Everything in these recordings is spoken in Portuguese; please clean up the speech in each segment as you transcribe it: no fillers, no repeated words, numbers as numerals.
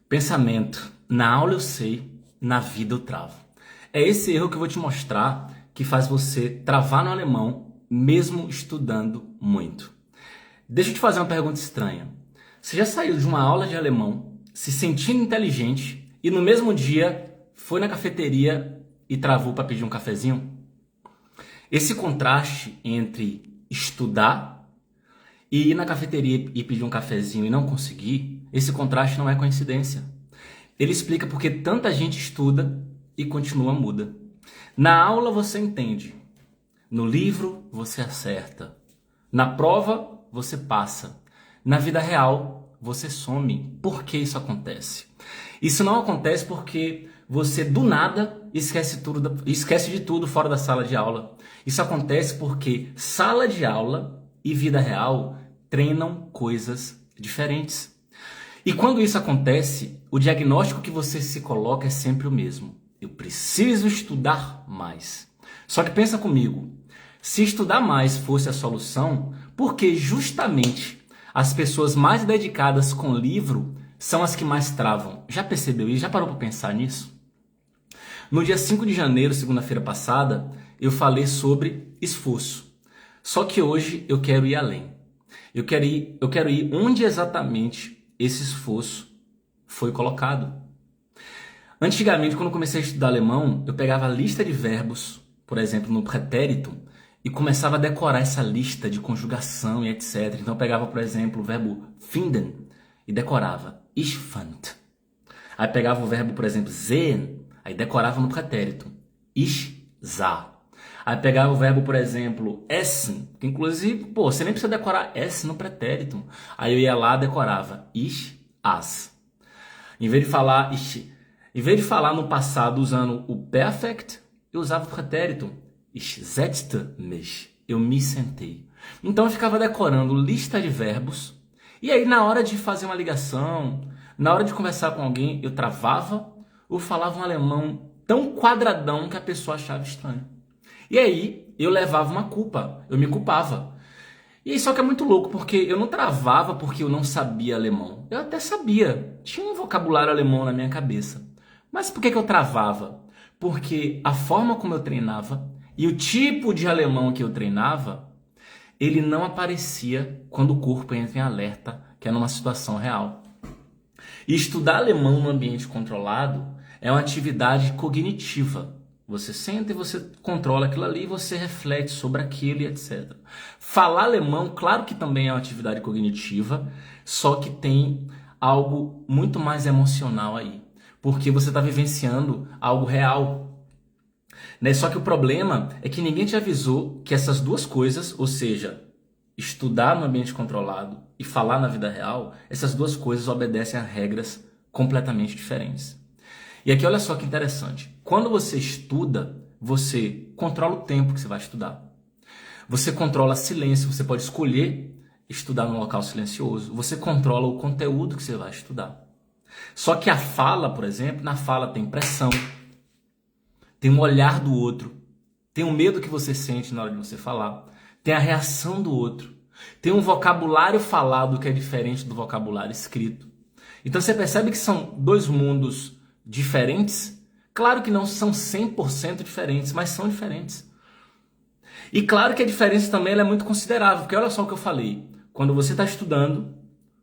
Pensamento. Na aula eu sei, na vida eu travo. É esse erro que eu vou te mostrar que faz você travar no alemão, mesmo estudando muito. Deixa eu te fazer uma pergunta estranha. Você já saiu de uma aula de alemão, se sentindo inteligente, e no mesmo dia foi na cafeteria e travou para pedir um cafezinho? Esse contraste entre estudar e ir na cafeteria e pedir um cafezinho e não conseguir, esse contraste não é coincidência. Ele explica porque tanta gente estuda e continua muda. Na aula você entende, no livro você acerta, na prova você passa, na vida real você some. Por que isso acontece? Isso não acontece porque você do nada esquece de tudo fora da sala de aula. Isso acontece porque sala de aula e vida real treinam coisas diferentes. E quando isso acontece, o diagnóstico que você se coloca é sempre o mesmo. Eu preciso estudar mais. Só que pensa comigo, se estudar mais fosse a solução, por que justamente as pessoas mais dedicadas com livro são as que mais travam? Já percebeu isso? Já parou para pensar nisso? No dia 5 de janeiro, segunda-feira passada, eu falei sobre esforço. Só que hoje eu quero ir além. Eu quero ir onde exatamente esse esforço foi colocado. Antigamente, quando eu comecei a estudar alemão, eu pegava a lista de verbos, por exemplo, no pretérito, e começava a decorar essa lista de conjugação e etc. Então eu pegava, por exemplo, o verbo finden e decorava ich fand. Aí pegava o verbo, por exemplo, sehen, aí decorava no pretérito ich sah. Aí pegava o verbo, por exemplo, essen, que inclusive, você nem precisa decorar essen no pretérito. Aí eu ia lá e decorava ich aß. Em vez de falar no passado usando o perfect, eu usava o pretérito ich setzte mich. Eu me sentei. Então eu ficava decorando lista de verbos. E aí na hora de fazer uma ligação, na hora de conversar com alguém, eu travava ou falava um alemão tão quadradão que a pessoa achava estranho. E aí eu levava uma culpa, eu me culpava. E aí só que é muito louco, porque eu não travava porque eu não sabia alemão. Eu até sabia, tinha um vocabulário alemão na minha cabeça. Mas por que eu travava? Porque a forma como eu treinava e o tipo de alemão que eu treinava, ele não aparecia quando o corpo entra em alerta, que é numa situação real. E estudar alemão no ambiente controlado é uma atividade cognitiva. Você senta e você controla aquilo ali, você reflete sobre aquilo e etc. Falar alemão, claro que também é uma atividade cognitiva, só que tem algo muito mais emocional aí. Porque você está vivenciando algo real. Né? Só que o problema é que ninguém te avisou que essas duas coisas, ou seja, estudar no ambiente controlado e falar na vida real, essas duas coisas obedecem a regras completamente diferentes. E aqui olha só que interessante. Quando você estuda, você controla o tempo que você vai estudar. Você controla silêncio, você pode escolher estudar num local silencioso. Você controla o conteúdo que você vai estudar. Só que a fala, por exemplo, na fala tem pressão, tem um olhar do outro, tem o medo que você sente na hora de você falar, tem a reação do outro, tem um vocabulário falado que é diferente do vocabulário escrito. Então você percebe que são dois mundos diferentes? Claro que não são 100% diferentes, mas são diferentes. E claro que a diferença também ela é muito considerável, porque olha só o que eu falei. Quando você está estudando,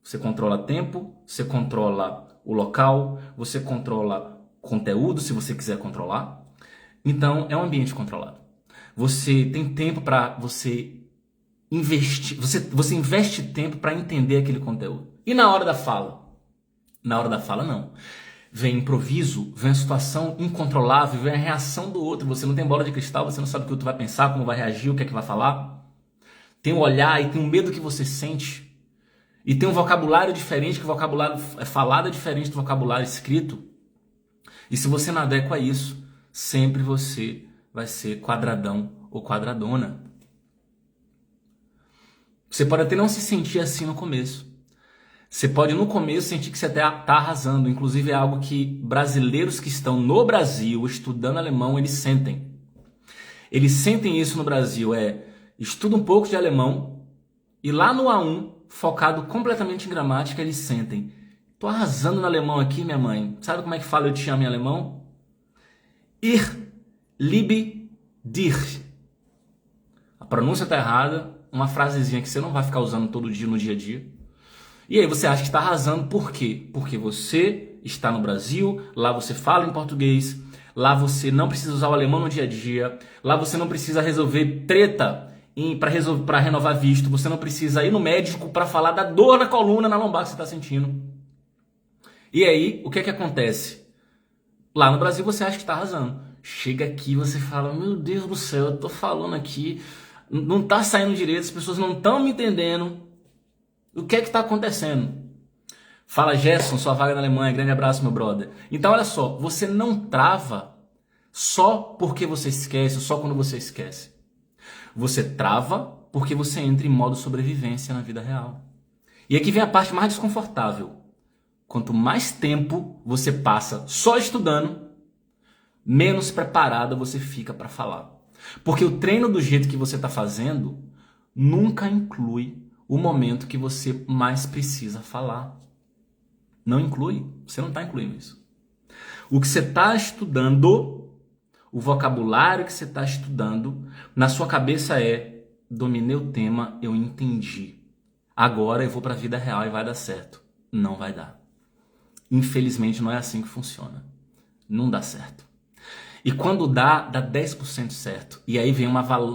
você controla tempo, você controla o local, você controla conteúdo, se você quiser controlar. Então, é um ambiente controlado. Você tem tempo para você investir, você investe tempo para entender aquele conteúdo. E na hora da fala? Na hora da fala, não. Vem improviso, vem a situação incontrolável, vem a reação do outro. Você não tem bola de cristal, você não sabe o que o outro vai pensar, como vai reagir, o que é que vai falar. Tem o olhar e tem o medo que você sente. E tem um vocabulário diferente, que o vocabulário falado é diferente do vocabulário escrito. E se você não adequa a isso, sempre você vai ser quadradão ou quadradona. Você pode até não se sentir assim no começo. Você pode no começo sentir que você está arrasando. Inclusive é algo que brasileiros que estão no Brasil estudando alemão, eles sentem. Eles sentem isso no Brasil. Estuda um pouco de alemão e lá no A1, focado completamente em gramática, eles sentem. Tô arrasando no alemão aqui, minha mãe. Sabe como é que fala eu te amo em alemão? Ich liebe dich. A pronúncia tá errada, uma frasezinha que você não vai ficar usando todo dia no dia a dia. E aí você acha que está arrasando por quê? Porque você está no Brasil, lá você fala em português, lá você não precisa usar o alemão no dia a dia, lá você não precisa resolver treta para renovar visto, você não precisa ir no médico para falar da dor na coluna, na lombar que você está sentindo. E aí, o que é que acontece? Lá no Brasil você acha que está arrasando. Chega aqui e você fala, meu Deus do céu, eu tô falando aqui, não tá saindo direito, as pessoas não estão me entendendo. O que é que está acontecendo? Fala, Gerson, sua vaga na Alemanha, grande abraço, meu brother. Então, olha só, você não trava só porque você esquece, só quando você esquece. Você trava porque você entra em modo sobrevivência na vida real. E aqui vem a parte mais desconfortável. Quanto mais tempo você passa só estudando, menos preparado você fica para falar. Porque o treino do jeito que você está fazendo nunca inclui o momento que você mais precisa falar. Não inclui. Você não está incluindo isso. O que você está estudando, o vocabulário que você está estudando, na sua cabeça é: dominei o tema, eu entendi. Agora eu vou para a vida real e vai dar certo. Não vai dar. Infelizmente não é assim que funciona. Não dá certo. E quando dá 10% certo. E aí vem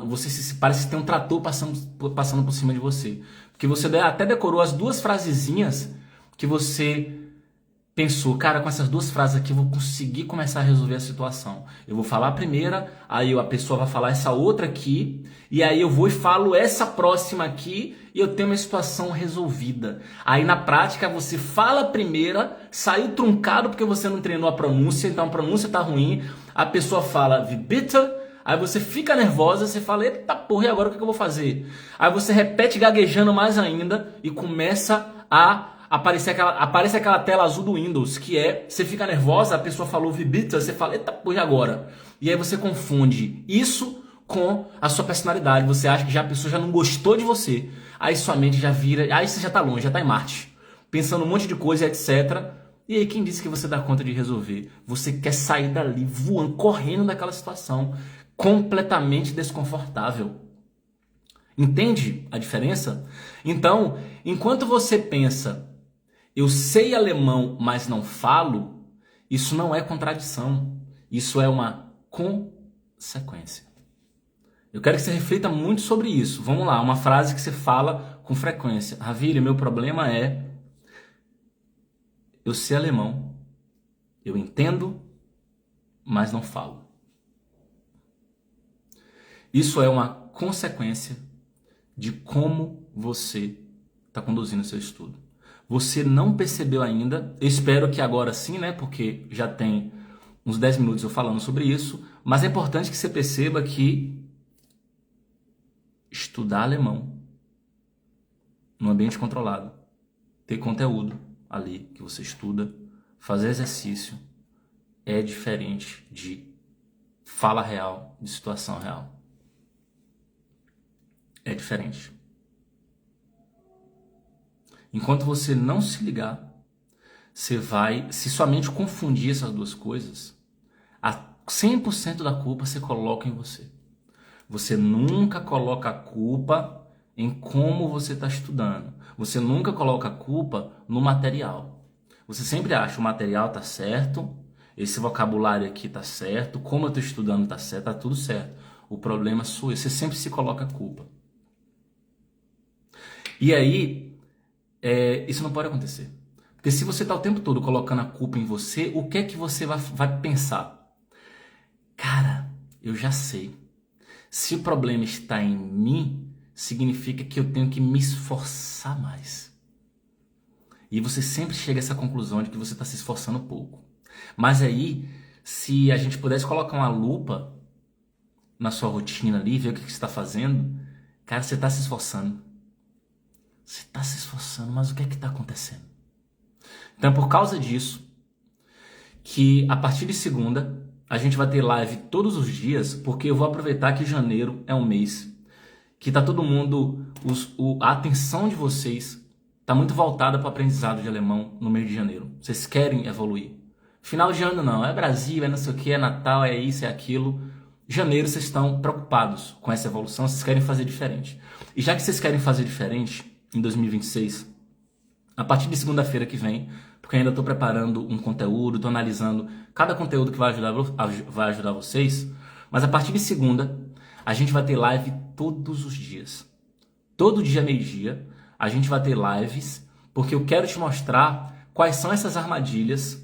você parece que tem um trator passando por cima de você. Porque você até decorou as duas frasezinhas que você pensou, cara, com essas duas frases aqui eu vou conseguir começar a resolver a situação. Eu vou falar a primeira, aí a pessoa vai falar essa outra aqui, e aí eu vou e falo essa próxima aqui, e eu tenho uma situação resolvida. Aí na prática você fala a primeira, saiu truncado porque você não treinou a pronúncia, então a pronúncia tá ruim, a pessoa fala wie bitte, aí você fica nervosa, você fala, eita porra, e agora o que eu vou fazer? Aí você repete gaguejando mais ainda e começa a aparece aquela tela azul do Windows, que é, você fica nervosa, a pessoa falou Vibita, você fala, eita, porra, e agora? E aí você confunde isso com a sua personalidade, você acha que já a pessoa já não gostou de você, aí sua mente já vira, aí você já tá longe, já tá em Marte, pensando um monte de coisa, etc. E aí quem disse que você dá conta de resolver? Você quer sair dali voando, correndo daquela situação, completamente desconfortável. Entende a diferença? Então, enquanto você pensa, eu sei alemão, mas não falo, isso não é contradição. Isso é uma consequência. Eu quero que você reflita muito sobre isso. Vamos lá, uma frase que você fala com frequência. Ravili, meu problema é: eu sei alemão, eu entendo, mas não falo. Isso é uma consequência de como você está conduzindo o seu estudo. Você não percebeu ainda, eu espero que agora sim, né? Porque já tem uns 10 minutos eu falando sobre isso, mas é importante que você perceba que estudar alemão num ambiente controlado, ter conteúdo ali que você estuda, fazer exercício, é diferente de fala real, de situação real. É diferente. Enquanto você não se ligar, você vai, se somente confundir essas duas coisas, a 100% da culpa você coloca em você. Você nunca coloca a culpa em como você está estudando. Você nunca coloca a culpa no material. Você sempre acha o material está certo, esse vocabulário aqui está certo, como eu estou estudando está certo, está tudo certo. O problema sou eu. Você sempre se coloca a culpa. E aí, isso não pode acontecer. Porque se você está o tempo todo colocando a culpa em você, o que é que você vai pensar? Cara, eu já sei. Se o problema está em mim, significa que eu tenho que me esforçar mais. E você sempre chega a essa conclusão de que você está se esforçando pouco. Mas aí, se a gente pudesse colocar uma lupa na sua rotina ali, ver o que você está fazendo, cara, você está se esforçando. Você está se esforçando, mas o que é que está acontecendo? Então, por causa disso, que a partir de segunda, a gente vai ter live todos os dias, porque eu vou aproveitar que janeiro é um mês que está todo mundo, a atenção de vocês está muito voltada para o aprendizado de alemão no mês de janeiro. Vocês querem evoluir. Final de ano não, é Brasil, é não sei o que, é Natal, é isso, é aquilo. Janeiro vocês estão preocupados com essa evolução, vocês querem fazer diferente. E já que vocês querem fazer diferente em 2026, a partir de segunda-feira que vem, porque ainda estou preparando um conteúdo, estou analisando cada conteúdo que vai ajudar vocês, mas a partir de segunda, a gente vai ter live todos os dias. Todo dia, meio-dia, a gente vai ter lives, porque eu quero te mostrar quais são essas armadilhas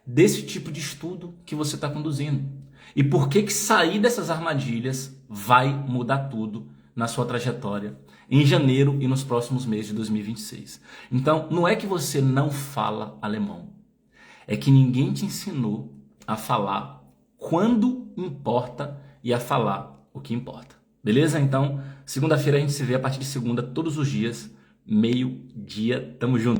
desse tipo de estudo que você está conduzindo. E por que sair dessas armadilhas vai mudar tudo na sua trajetória em janeiro e nos próximos meses de 2026. Então, não é que você não fala alemão. É que ninguém te ensinou a falar quando importa e a falar o que importa. Beleza? Então, segunda-feira a gente se vê a partir de segunda, todos os dias, meio-dia. Tamo junto.